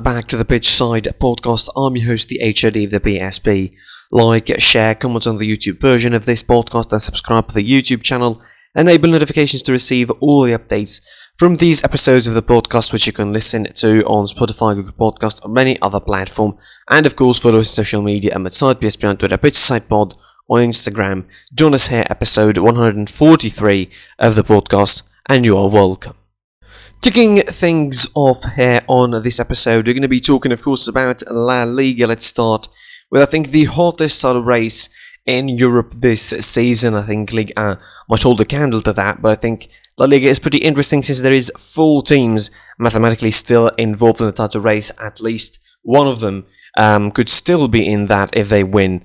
back to the Pitch Side podcast. I'm your host, the HOD of the BSB. Like, share, comment on the YouTube version of this podcast and subscribe to the YouTube channel. Enable notifications to receive all the updates from these episodes of the podcast, which you can listen to on Spotify, Google Podcast, or many other platforms. And of course, follow us on social media at BSB on Twitter, Pitch Side Pod on Instagram. Join us here, episode 143 of the podcast, and you are welcome. Kicking things off here on this episode, we're going to be talking, of course, about La Liga. Let's start with, I think, the hottest sort of race in Europe this season. I think Ligue 1 might hold a candle to that, but I think La Liga is pretty interesting since there is 4 teams mathematically still involved in the title race. At least one of them could still be in that if they win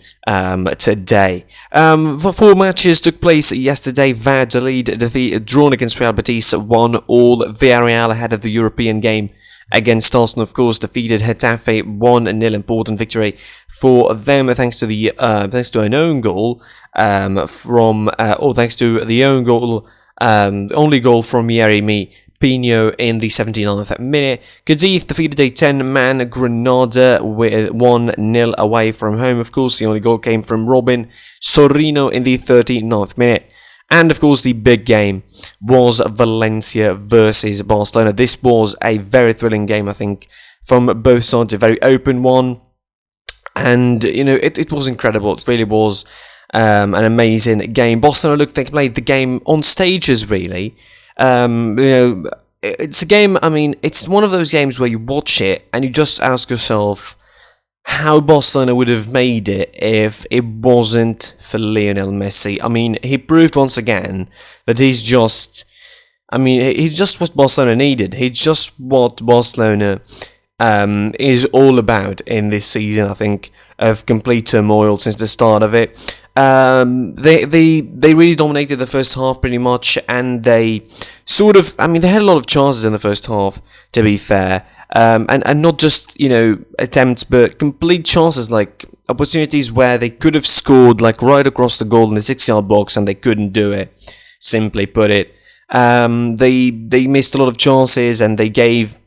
today. 4 matches took place yesterday. Valladolid drawn against Real Betis 1-1. Villarreal ahead of the European game against Arsenal, of course, defeated Getafe 1-0. Important victory for them thanks to an own goal only goal from Yeremy Pino in the 79th minute. Cadiz defeated a 10-man Granada with 1-0 away from home. Of course, the only goal came from Robin Sorino in the 39th minute. And of course, the big game was Valencia versus Barcelona. This was a very thrilling game, I think, from both sides. A very open one. And, it was incredible. It really was an amazing game. Barcelona looked like they played the game on stages, really. It's a game, it's one of those games where you watch it and you just ask yourself how Barcelona would have made it if it wasn't for Lionel Messi. He proved once again that he's just what Barcelona needed. He's just what Barcelona is all about in this season, I think, of complete turmoil since the start of it. They really dominated the first half pretty much, and they sort of, they had a lot of chances in the first half, to be fair, and not just, attempts, but complete chances, like opportunities where they could have scored, like right across the goal in the 6-yard box, and they couldn't do it, simply put it. They missed a lot of chances, and they gave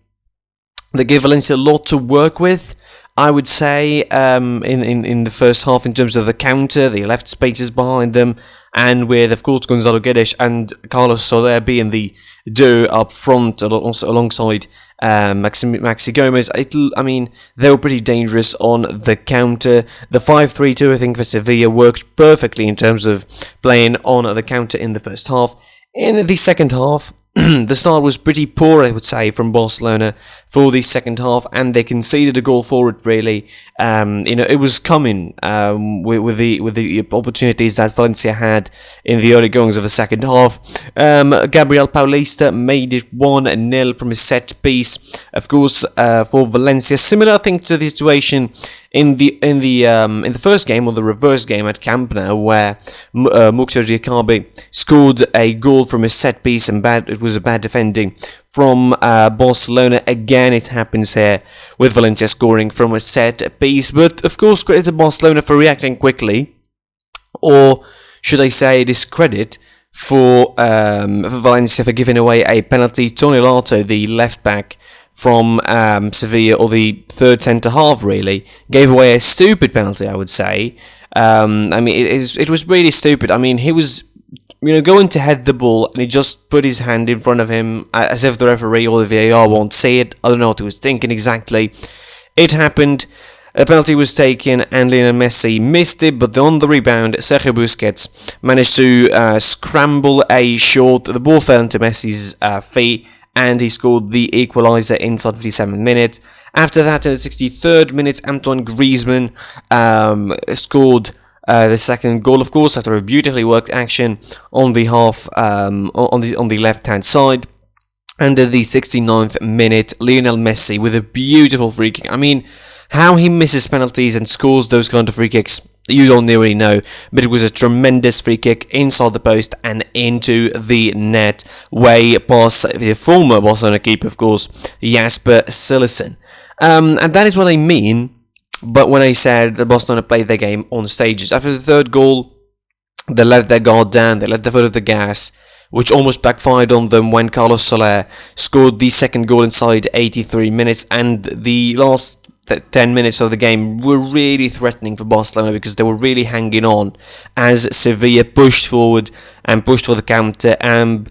Valencia a lot to work with, I would say, in the first half in terms of the counter. They left spaces behind them, and with, of course, Gonzalo Guedes and Carlos Soler being the duo up front, also alongside Maxi Gomez. They were pretty dangerous on the counter. The 5-3-2, I think, for Sevilla worked perfectly in terms of playing on the counter in the first half. In the second half, the start was pretty poor, I would say, from Barcelona for the second half, and they conceded a goal for it, really. It was coming with the opportunities that Valencia had in the early goings of the second half. Gabriel Paulista made it 1-0 from a set piece, of course, for Valencia. Similar, I think, to the situation in the first game, or the reverse game at Camp Nou, where Mukhtar Diakabi scored a goal from a set piece, and it was a bad defending from Barcelona. Again, it happens here with Valencia scoring from a set piece. But of course, credit to Barcelona for reacting quickly, or should I say discredit for Valencia for giving away a penalty. Tony Lato, the left back from Sevilla, or the third centre half, really gave away a stupid penalty, I would say. It was really stupid. He was going to head the ball, and he just put his hand in front of him as if the referee or the VAR won't see it. I don't know what he was thinking exactly. It happened. A penalty was taken, and Lionel Messi missed it, but on the rebound, Sergio Busquets managed to scramble a shot. The ball fell into Messi's feet, and he scored the equaliser inside 57th minute. After that, in the 63rd minute, Antoine Griezmann scored the second goal, of course, after a beautifully worked action on the half, on the left-hand side. And at the 69th minute, Lionel Messi with a beautiful free kick. How he misses penalties and scores those kind of free kicks, you don't really know, but it was a tremendous free kick inside the post and into the net, way past the former Barcelona keeper, of course, Jasper Cillessen. And that is what I mean, but when I said that Barcelona played their game on stages. After the third goal, they let their guard down, they let their foot off the gas, which almost backfired on them when Carlos Soler scored the second goal inside 83 minutes, and the last 10 minutes of the game were really threatening for Barcelona because they were really hanging on as Sevilla pushed forward and pushed for the counter, and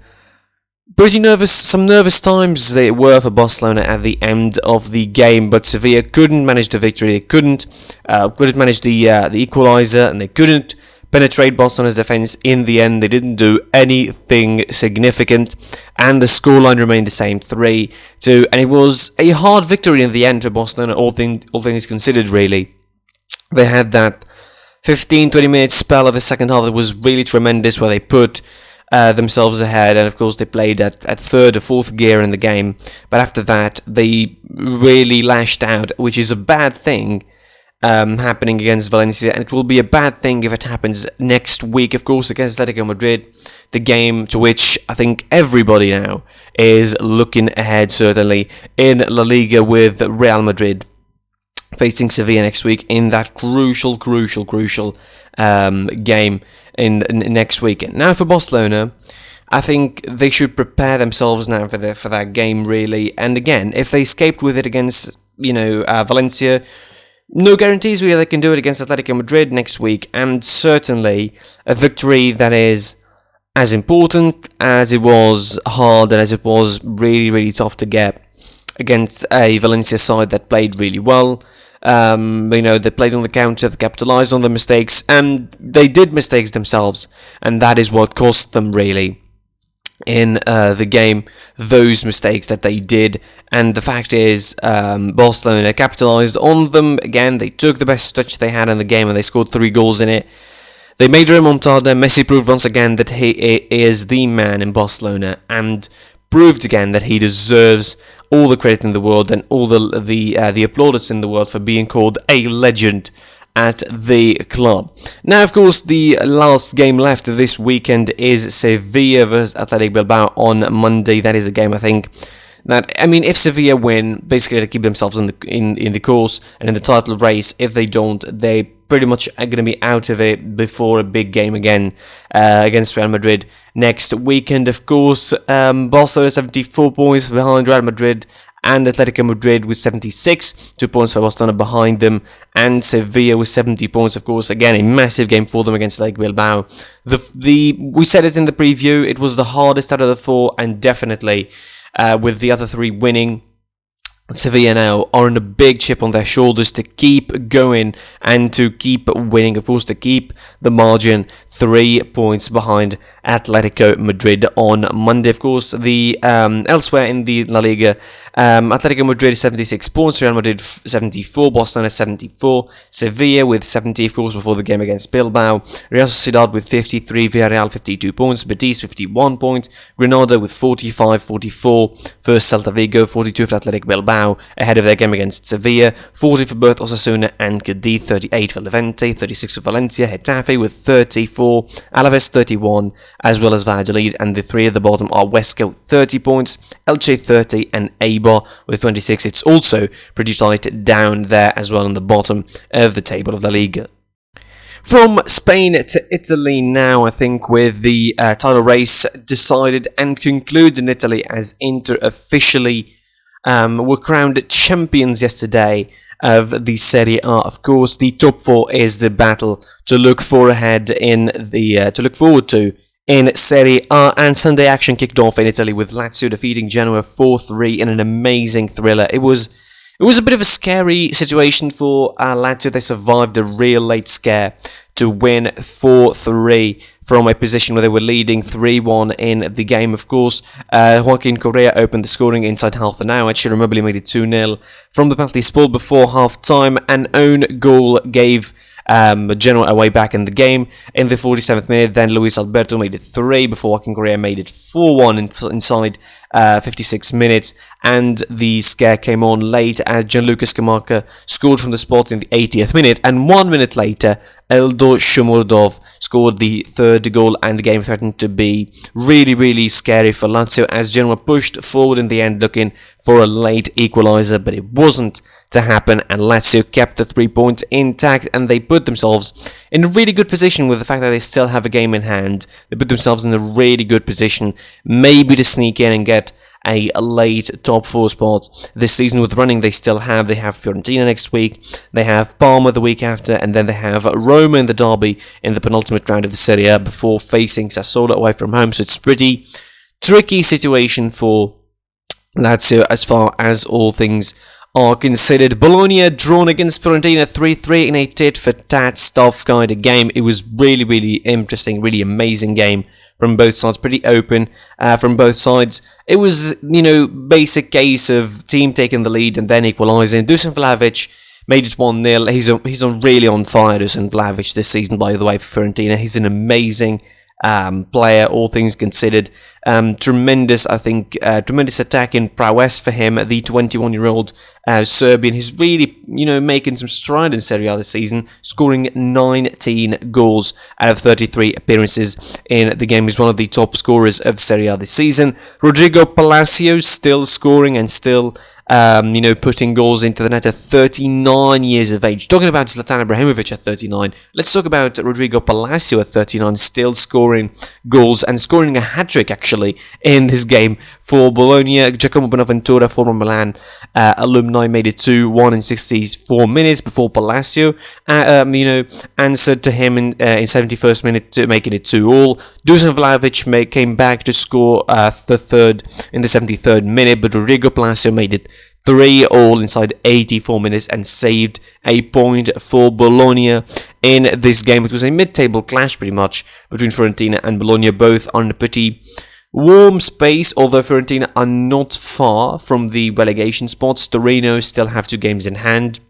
pretty nervous, some nervous times they were for Barcelona at the end of the game, but Sevilla couldn't manage the victory. They couldn't manage the equaliser, and they couldn't penetrate Barcelona's defence in the end. They didn't do anything significant, and the scoreline remained the same, 3-2, and it was a hard victory in the end for Barcelona, all things considered, really. They had that 15-20 minute spell of the second half that was really tremendous, where they put themselves ahead, and of course they played at third or fourth gear in the game, but after that they really lashed out, which is a bad thing happening against Valencia, and it will be a bad thing if it happens next week, of course, against Atletico Madrid, the game to which I think everybody now is looking ahead, certainly in Laliga, with Real Madrid facing Sevilla next week in that crucial game in next weekend. Now for Barcelona, I think they should prepare themselves now for that game, really. And again, if they escaped with it against Valencia, no guarantees really they can do it against Atletico Madrid next week, and certainly a victory that is as important as it was hard and as it was really tough to get against a Valencia side that played really well. They played on the counter, they capitalised on the mistakes, and they did mistakes themselves, and that is what cost them really in the game, those mistakes that they did. And the fact is, Barcelona capitalised on them again. They took the best touch they had in the game and they scored 3 goals in it. They made a remontada. Messi proved once again that he is the man in Barcelona, and proved again that he deserves all the credit in the world and all the plaudits in the world for being called a legend at the club. Now, of course, the last game left this weekend is Sevilla versus Athletic Bilbao on Monday. That is a game, I think, that, if Sevilla win, basically they keep themselves in the course and in the title race. If they don't, they pretty much are going to be out of it before a big game again against Real Madrid next weekend. Of course, Barcelona 74 points behind Real Madrid, and Atletico Madrid with 76, 2 points for Barcelona behind them, and Sevilla with 70 points, of course. Again, a massive game for them against Athletic Bilbao. We said it in the preview, it was the hardest out of the 4, and definitely with the other 3 winning, Sevilla now are on a big chip on their shoulders to keep going and to keep winning, of course, to keep the margin 3 points behind Atletico Madrid on Monday. Of course, the elsewhere in the La Liga, Atletico Madrid 76 points, Real Madrid 74, Barcelona 74, Sevilla with 70, of course, before the game against Bilbao, Real Sociedad with 53, Villarreal 52 points, Betis 51 points, Granada with 45, 44 for Celta Vigo, 42 for Athletic Bilbao, ahead of their game against Sevilla, 40 for both Osasuna and Cadiz, 38 for Levante, 36 for Valencia, Getafe with 34, Alaves 31, as well as Valladolid, and the 3 at the bottom are Huesca with 30 points, Elche 30, and Eibar with 26. It's also pretty tight down there as well on the bottom of the table of La Liga. From Spain to Italy now, I think, with the title race decided and concluded in Italy as Inter officially were crowned champions yesterday of the Serie A. Of course, the top 4 is the battle to look forward to in Serie A, and Sunday action kicked off in Italy with Lazio defeating Genoa 4-3 in an amazing thriller. It was a bit of a scary situation for Lazio. They survived a real late scare to win 4-3 from a position where they were leading 3-1 in the game. Of course, Joaquin Correa opened the scoring inside half an hour. Ciro Immobile made it 2-0 from the penalty spot before half-time. An own goal gave Genoa away back in the game in the 47th minute. Then Luis Alberto made it 3 before Joaquin Correa made it 4-1 inside 56 minutes. and the scare came on late as Gianluca Scamacca scored from the spot in the 80th minute, and 1 minute later Eldor Shomurodov scored the third goal, and the game threatened to be really scary for Lazio as Genoa pushed forward in the end looking for a late equaliser, but it wasn't to happen, and Lazio kept the 3 points intact, and they put themselves in a really good position with the fact that they still have a game in hand. They put themselves in a really good position, maybe to sneak in and get a late top 4 spot this season. With running they still have. They have Fiorentina next week, they have Parma the week after, and then they have Roma in the derby in the penultimate round of the Serie A before facing Sassuolo away from home. So it's pretty tricky situation for Lazio as far as all things are considered. Bologna drawn against Fiorentina 3-3 in a tit-for-tat stuff kind of game. It was really interesting, really amazing game from both sides, pretty open from both sides. It was, basic case of team taking the lead and then equalising. Dusan Vlahovic made it 1-0. He's really on fire, Dusan Vlahovic, this season, by the way, for Fiorentina. He's an amazing player, all things considered. Tremendous attacking prowess for him. The 21-year-old Serbian. He's really, making some stride in Serie A this season, scoring 19 goals out of 33 appearances in the game. He's one of the top scorers of Serie A this season. Rodrigo Palacios still scoring and still putting goals into the net at 39 years of age. Talking about Zlatan Ibrahimovic at 39, let's talk about Rodrigo Palacio at 39, still scoring goals and scoring a hat-trick actually in this game for Bologna. Giacomo Bonaventura, former Milan alumni, made it 2-1 in 64 minutes before Palacio answered to him in 71st minute, making it 2-2. Dusan Vlahovic came back to score the third in the 73rd minute, but Rodrigo Palacio made it 3-3 inside 84 minutes and saved a point for Bologna in this game. It was a mid-table clash pretty much between Fiorentina and Bologna, both on a pretty warm space, although Fiorentina are not far from the relegation spots. Torino still have 2 games in hand.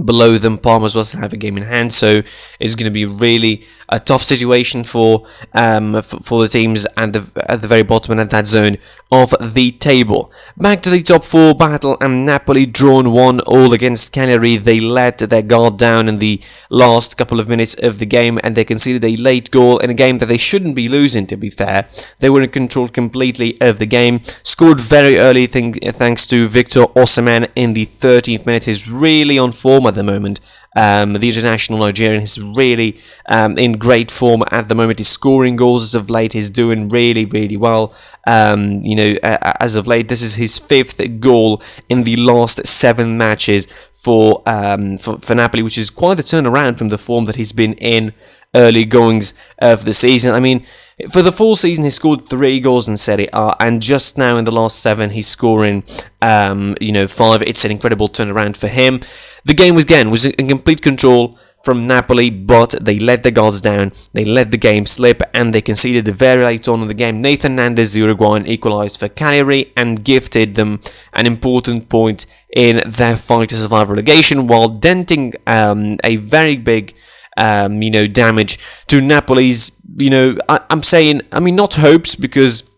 Below them, Parma as well still have a game in hand, so it's going to be really a tough situation for the teams at the very bottom and at that zone of the table. Back to the top 4 battle, and Napoli drawn 1-1 against Cagliari. They let their guard down in the last couple of minutes of the game, and they conceded a late goal in a game that they shouldn't be losing, to be fair. They were in control completely of the game. Scored very early thanks to Victor Osimhen in the 13th minute. He's really on form at the moment. The international Nigerian is really in great form at the moment. He's scoring goals as of late. He's doing really well. As of late, this is his 5th goal in the last 7 matches for Napoli, which is quite a turnaround from the form that he's been in early goings of the season. I mean, for the full season, he scored 3 goals in Serie A, and just now in the last 7, he's scoring, 5. It's an incredible turnaround for him. The game was in complete control from Napoli, but they let the guards down, they let the game slip, and they conceded very late on in the game. Nathan Nandez, the Uruguayan, equalised for Cagliari and gifted them an important point in their fight to survive relegation, while denting a very big damage to Napoli's, not hopes, because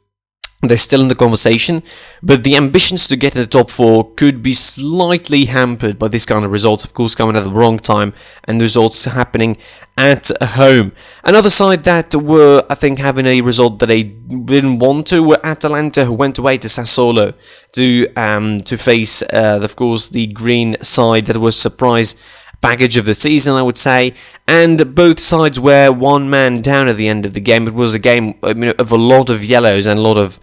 they're still in the conversation, but the ambitions to get in the top 4 could be slightly hampered by this kind of results, of course, coming at the wrong time, and the results happening at home. Another side that were, I think, having a result that they didn't want to were Atalanta, who went away to Sassuolo to face, of course, the green side that was surprise package of the season, I would say, and both sides were one man down at the end of the game. It was a game of a lot of yellows and a lot of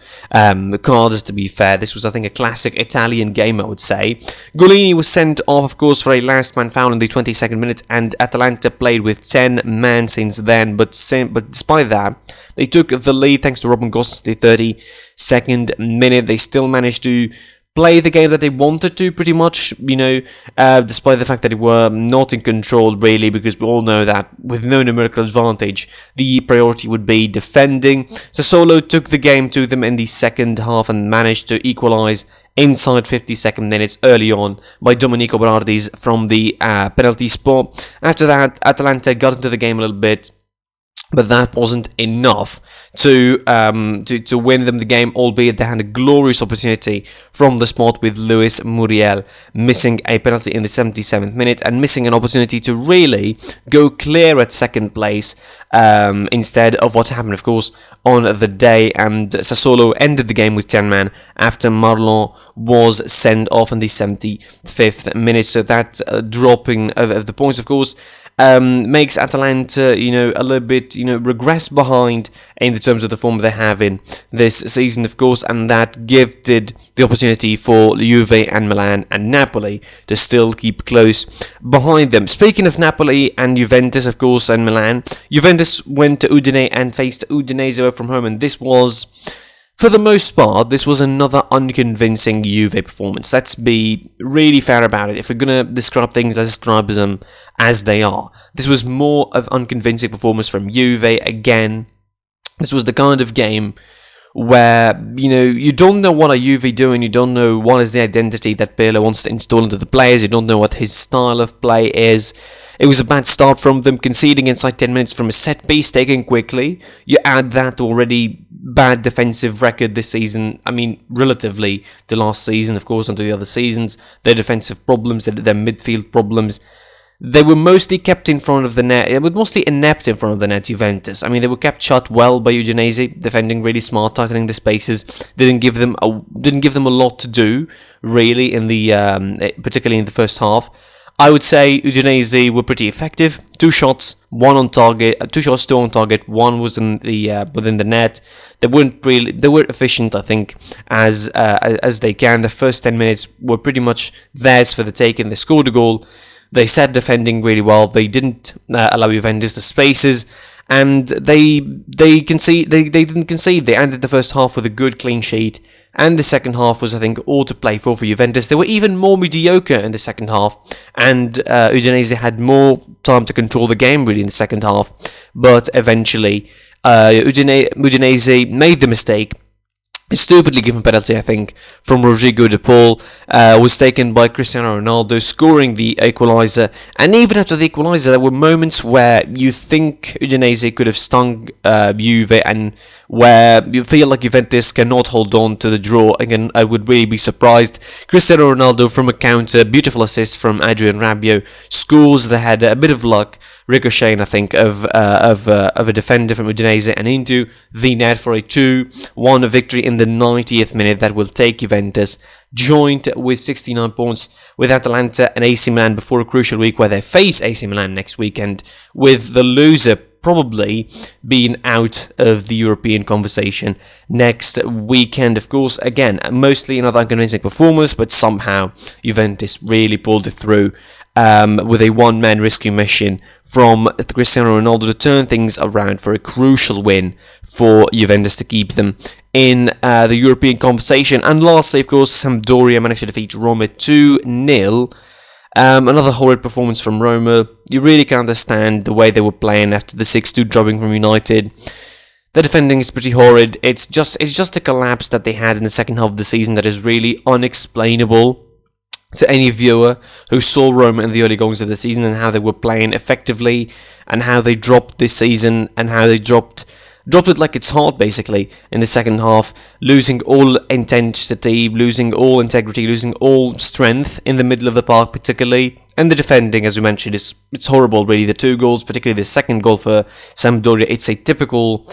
cards, to be fair. This was, I think, a classic Italian game, I would say. Golini was sent off, of course, for a last man foul in the 22nd minute, and Atalanta played with 10 men since then, but despite that, they took the lead thanks to Robin Gosens in the 32nd minute. They still managed to play the game that they wanted to, pretty much, despite the fact that they were not in control, really, because we all know that with no numerical advantage, the priority would be defending. Sassuolo took the game to them in the second half and managed to equalise inside 52nd minutes early on by Domenico Berardis from the penalty spot. After that, Atalanta got into the game a little bit, but that wasn't enough to win them the game, albeit they had a glorious opportunity from the spot with Luis Muriel missing a penalty in the 77th minute and missing an opportunity to really go clear at second place instead of what happened, of course, on the day. And Sassuolo ended the game with 10 men after Marlon was sent off in the 75th minute. So that dropping of the points, of course, makes Atalanta, a little bit, regress behind in the terms of the form they have in this season, of course, and that gifted the opportunity for Juve and Milan and Napoli to still keep close behind them. Speaking of Napoli and Juventus, of course, and Milan, Juventus went to Udine and faced Udinese away from home, and this was, for the most part, this was another unconvincing Juve performance. Let's be really fair about it. If we're going to describe things, let's describe them as they are. This was more of unconvincing performance from Juve again. This was the kind of game where, you don't know what are Juve doing, you don't know what is the identity that Pirlo wants to install into the players, you don't know what his style of play is. It was a bad start from them, conceding inside 10 minutes from a set piece, taken quickly. You add that to already bad defensive record this season. I mean, relatively to last season, of course, and to the other seasons. Their defensive problems, their midfield problems. They were mostly kept in front of the net. They were mostly inept in front of the net, Juventus. I mean, they were kept shut well by Udinese, defending really smart, tightening the spaces. Didn't give them a lot to do, really, in the particularly in the first half. I would say Udinese were pretty effective. 2 shots, 1 on target. 2 shots, 2 on target. 1 was in the within the net. They were efficient, I think, as they can. The first 10 minutes were pretty much theirs for the taking. They scored a goal. They sat defending really well. They didn't allow Juventus the spaces, and they didn't concede. They ended the first half with a good clean sheet, and the second half was, I think, all to play for Juventus. They were even more mediocre in the second half, and Udinese had more time to control the game really in the second half. But eventually, Udinese made the mistake. A stupidly given penalty, I think, from Rodrigo de Paul was taken by Cristiano Ronaldo, scoring the equaliser. And even after the equaliser, there were moments where you think Udinese could have stung Juve, and where you feel like Juventus cannot hold on to the draw. Again, I would really be surprised. Cristiano Ronaldo from a counter, beautiful assist from Adrien Rabiot, scores. They had a bit of luck, ricocheting, I think, of a defender from Udinese and into the net for a 2-1 victory in the 90th minute that will take Juventus, joint with 69 points with Atalanta and AC Milan before a crucial week where they face AC Milan next weekend, with the loser probably being out of the European conversation next weekend. Of course, again, mostly another unconvincing performance, but somehow Juventus really pulled it through with a one-man rescue mission from Cristiano Ronaldo to turn things around for a crucial win for Juventus to keep them in the European conversation. And lastly, of course, Sampdoria managed to defeat Roma 2-0. Another horrid performance from Roma. You really can't understand the way they were playing after the 6-2 drubbing from United. The defending is pretty horrid. It's just a collapse that they had in the second half of the season that is really unexplainable to any viewer who saw Roma in the early goings of the season and how they were playing effectively and how they dropped this season and how they dropped it like it's hot, basically, in the second half, losing all intensity, losing all integrity, losing all strength in the middle of the park, particularly. And the defending, as we mentioned, it's horrible, really. The 2 goals, particularly the second goal for Sampdoria, it's a typical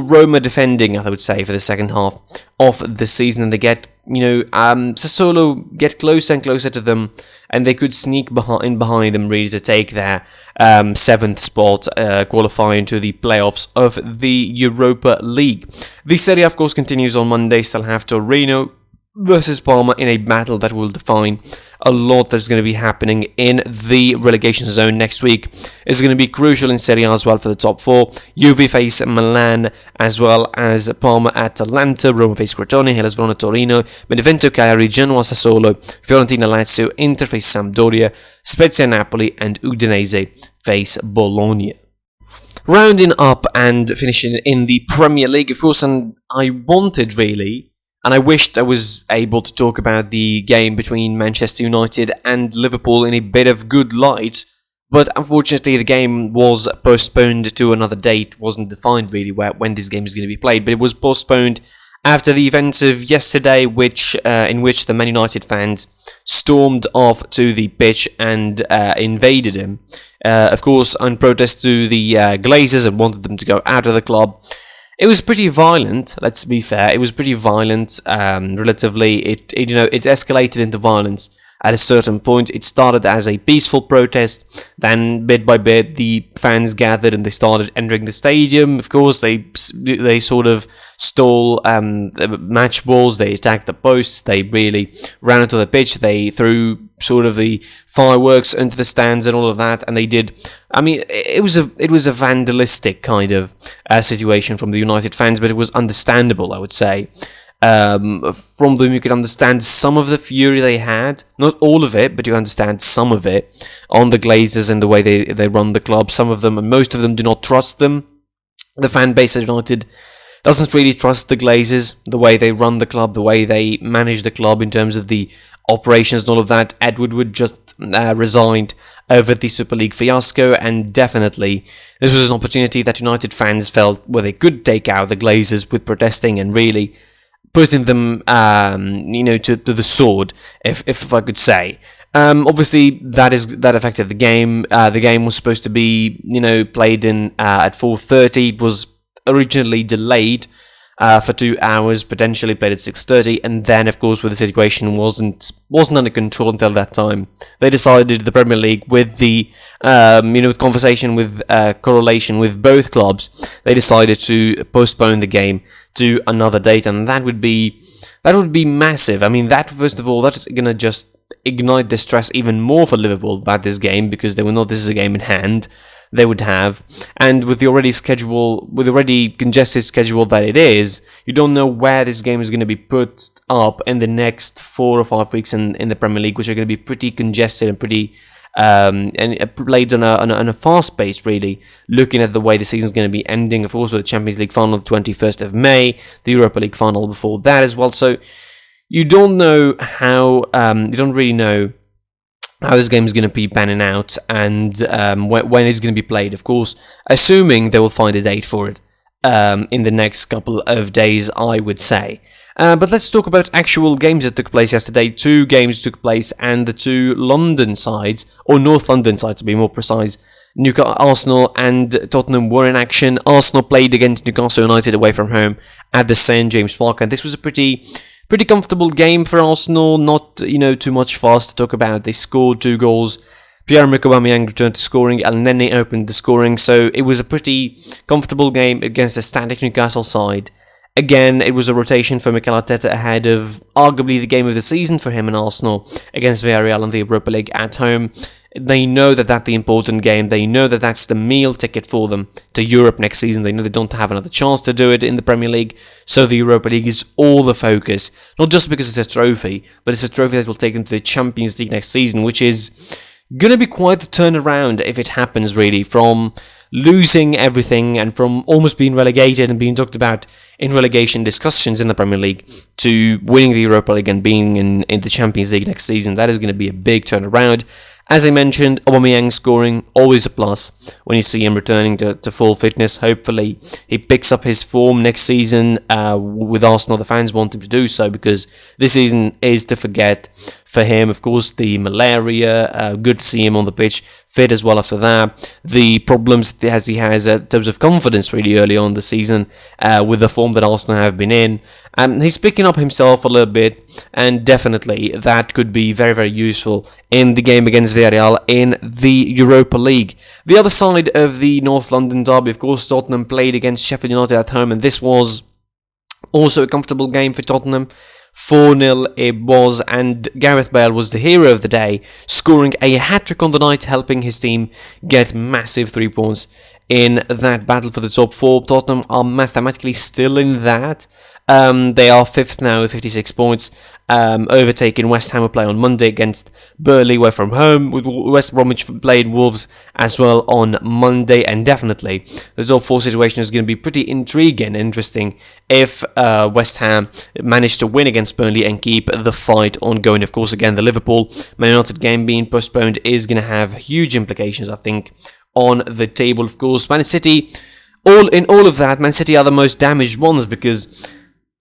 Roma defending, I would say, for the second half of the season. And they get, Sassuolo get closer and closer to them, and they could sneak behind them, really, to take their 7th spot, qualifying to the playoffs of the Europa League. The Serie A, of course, continues on Monday. Still have Torino versus Parma in a battle that will define a lot that's going to be happening in the relegation zone next week. It's going to be crucial in Serie A as well for the top 4. Juve face Milan as well as Parma Atalanta, Roma face Crotone, Hellas Verona Torino, Benevento Cagliari, Genoa Sassuolo, Fiorentina Lazio, Inter face Sampdoria, Spezia Napoli, and Udinese face Bologna. Rounding up and finishing in the Premier League, of course, and I wanted really, and I wished I was able to talk about the game between Manchester United and Liverpool in a bit of good light, but unfortunately the game was postponed to another date. Wasn't defined really when this game is going to be played, but it was postponed after the events of yesterday, in which the Man United fans stormed off to the pitch and invaded him. Of course, in protest to the Glazers and wanted them to go out of the club. It was pretty violent. Let's be fair. It was pretty violent. Relatively, it escalated into violence at a certain point. It started as a peaceful protest. Then, bit by bit, the fans gathered and they started entering the stadium. Of course, they sort of stole match balls. They attacked the posts. They really ran into the pitch. They threw sort of the fireworks into the stands and all of that. And they did. I mean, it was a vandalistic kind of situation from the United fans, but it was understandable, I would say. From them you could understand some of the fury they had, not all of it, but you understand some of it on the Glazers and the way they run the club. Some of them, and most of them, do not trust them. The fan base at United doesn't really trust the Glazers, the way they run the club, the way they manage the club in terms of the operations and all of that. Ed Woodward just resigned over the Super League fiasco, and definitely this was an opportunity that United fans felt where they could take out the Glazers with protesting and really putting them, to the sword, if I could say. Obviously, that affected the game. The game was supposed to be, played in at 4:30. It was originally delayed for 2 hours, potentially played at 6:30, and then, of course, when the situation wasn't under control until that time, they decided the Premier League, with the conversation with correlation with both clubs, they decided to postpone the game to another date, and that would be massive. I mean, that, first of all, that's gonna just ignite the stress even more for Liverpool about this game, because they will know this is a game in hand. They would have, and with the already congested schedule that it is, you don't know where this game is going to be put up in the next 4 or 5 weeks in the Premier League, which are going to be pretty congested and pretty played on a fast pace, really, looking at the way the season is going to be ending. Of course, with the Champions League final on the 21st of May, the Europa League final before that as well. So you don't know how, you don't really know how this game is going to be panning out, and when it's going to be played, of course, assuming they will find a date for it in the next couple of days, I would say. But let's talk about actual games that took place yesterday. 2 games took place, and the 2 London sides, or North London sides to be more precise, Arsenal and Tottenham, were in action. Arsenal played against Newcastle United away from home at the St James Park, and this was a pretty comfortable game for Arsenal. Not too much fast to talk about. They scored 2 goals. Pierre-Emerick Aubameyang returned to scoring. El Neni opened the scoring, so it was a pretty comfortable game against a static Newcastle side. Again, it was a rotation for Mikel Arteta ahead of arguably the game of the season for him and Arsenal against Villarreal in the Europa League at home. They know that that's the important game. They know that that's the meal ticket for them to Europe next season. They know they don't have another chance to do it in the Premier League. So the Europa League is all the focus. Not just because it's a trophy, but it's a trophy that will take them to the Champions League next season, which is going to be quite the turnaround if it happens, really, from losing everything and from almost being relegated and being talked about in relegation discussions in the Premier League to winning the Europa League and being in the Champions League next season. That is going to be a big turnaround. As I mentioned, Aubameyang scoring, always a plus when you see him returning to full fitness. Hopefully he picks up his form next season with Arsenal. The fans want him to do so because this season is to forget for him. Of course, the malaria, good to see him on the pitch, fit as well after that. The problems as he has in terms of confidence really early on the season with the form that Arsenal have been in. He's picking up himself a little bit, and definitely that could be very, very useful in the game against Villarreal in the Europa League. The other side of the North London derby, of course, Tottenham played against Sheffield United at home, and this was also a comfortable game for Tottenham. 4-0 it was, and Gareth Bale was the hero of the day, scoring a hat-trick on the night, helping his team get massive 3 points in that battle for the top 4. Tottenham are mathematically still in that. They are 5th now with 56 points. overtaking West Ham will play on Monday against Burnley away from home, with West Bromwich playing Wolves as well on Monday, and definitely the top 4 situation is going to be pretty intriguing and interesting if West Ham manage to win against Burnley and keep the fight ongoing. Of course, again, the Liverpool-Man United game being postponed is going to have huge implications, I think, on the table. Of course, Man City, all of that, Man City are the most damaged ones, because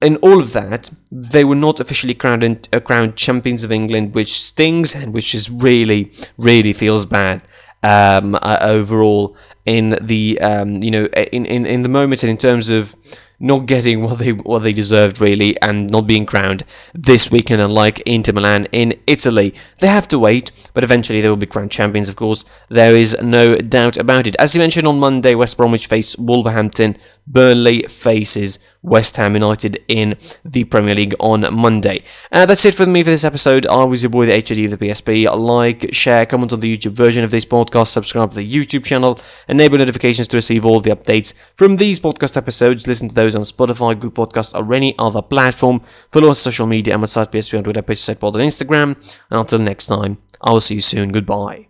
in all of that, they were not officially crowned champions of England, which stings and which is really feels bad overall in the in the moment, and in terms of not getting what they deserved, really, and not being crowned this weekend. Unlike Inter Milan in Italy, they have to wait, but eventually they will be crowned champions, of course. There is no doubt about it. As you mentioned, on Monday, West Bromwich face Wolverhampton. Burnley faces West Ham United in the Premier League on Monday. That's it for me for this episode. I was your boy, the HOD of the PSP. Like, share, comment on the YouTube version of this podcast, subscribe to the YouTube channel, enable notifications to receive all the updates from these podcast episodes. Listen to those on Spotify, Google Podcasts, or any other platform. Follow us on social media and my site PSP on Twitter, page, site, pod, on Instagram. And until next time, I will see you soon. Goodbye.